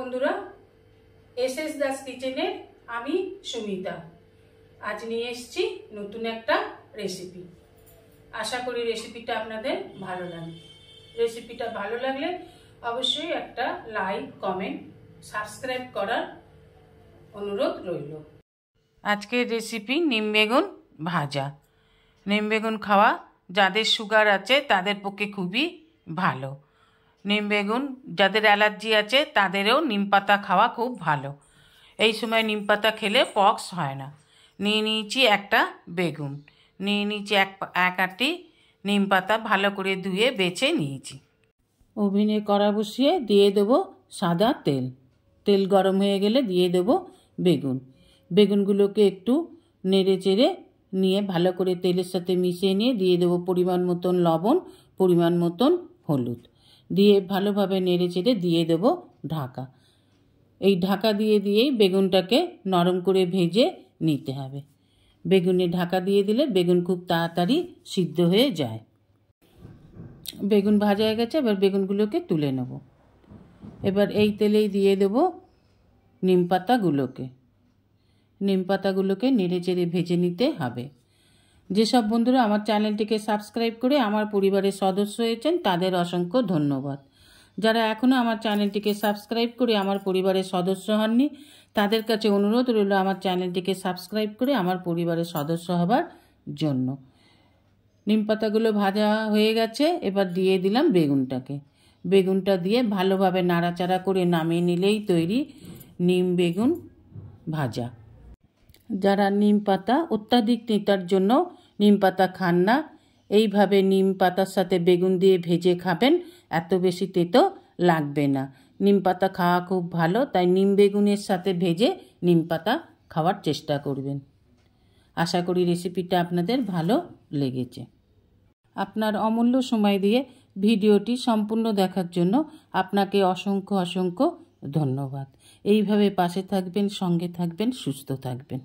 বন্ধুরা, এসএস দাস কিচেনে আমি সুমিতা আজ নিয়ে এসেছি নতুন একটা রেসিপি। আশা করি রেসিপিটা আপনাদের ভালো লাগবে। রেসিপিটা ভালো লাগলে অবশ্যই একটা লাইক, কমেন্ট, সাবস্ক্রাইব করার অনুরোধ রইল। আজকের রেসিপি নিম বেগুন ভাজা। নিম বেগুন খাওয়া যাদের সুগার আছে তাদের পক্ষে খুবই ভালো। নিম বেগুন যাদের অ্যালার্জি আছে তাদেরও নিম পাতা খাওয়া খুব ভালো। এই সময় নিম পাতা খেলে পক্স হয় না। নিয়ে নিয়েছি একটা বেগুন, নিয়ে নিয়েছি এক আঁটি নিম পাতা ভালো করে ধুয়ে বেছে নিয়েছি। ওভেনে কড়া বসিয়ে দিয়ে দেবো সাদা তেল। তেল গরম হয়ে গেলে দিয়ে দেবো বেগুনগুলোকে একটু নেড়ে চেড়ে নিয়ে ভালো করে তেলের সাথে মিশিয়ে নিয়ে দিয়ে দেবো পরিমাণ মতন লবণ, পরিমাণ মতন হলুদ দিয়ে ভালোভাবে নেড়ে চেড়ে দিয়ে দেবো ঢাকা। এই ঢাকা দিয়েই বেগুনটাকে নরম করে ভেজে নিতে হবে। বেগুনে ঢাকা দিয়ে দিলে বেগুন খুব তাড়াতাড়ি সিদ্ধ হয়ে যায়। বেগুন ভাজা হয়ে গেছে, এবার বেগুনগুলোকে তুলে নেব। এবার এই তেলেই দিয়ে দেবো নিম পাতাগুলোকে নেড়ে চেড়ে ভেজে নিতে হবে। যেসব বন্ধুরা আমার চ্যানেলটিকে সাবস্ক্রাইব করে আমার পরিবারের সদস্য হয়েছেন তাদের অসংখ্য ধন্যবাদ। যারা এখনও আমার চ্যানেলটিকে সাবস্ক্রাইব করে আমার পরিবারের সদস্য হননি তাদের কাছে অনুরোধ রইল আমার চ্যানেলটিকে সাবস্ক্রাইব করে আমার পরিবারের সদস্য হবার জন্য। নিম পাতাগুলো ভাজা হয়ে গেছে, এবার দিয়ে দিলাম বেগুনটা দিয়ে ভালোভাবে নাড়াচাড়া করে নামিয়ে নিলেই তৈরি নিম বেগুন ভাজা। যারা নিম পাতা অত্যাধিক তিতার জন্য নিম পাতা খান না, এইভাবে নিম পাতার সাথে বেগুন দিয়ে ভেজে খাবেন, এত বেশি তেতো লাগবে না। নিম পাতা খাওয়া খুব ভালো, তাই নিম বেগুনের সাথে ভেজে নিম পাতা খাওয়ার চেষ্টা করবেন। আশা করি রেসিপিটা আপনাদের ভালো লেগেছে। আপনার অমূল্য সময় দিয়ে ভিডিওটি সম্পূর্ণ দেখার জন্য আপনাকে অসংখ্য ধন্যবাদ। এইভাবে পাশে থাকবেন, সঙ্গে থাকবেন, সুস্থ থাকবেন।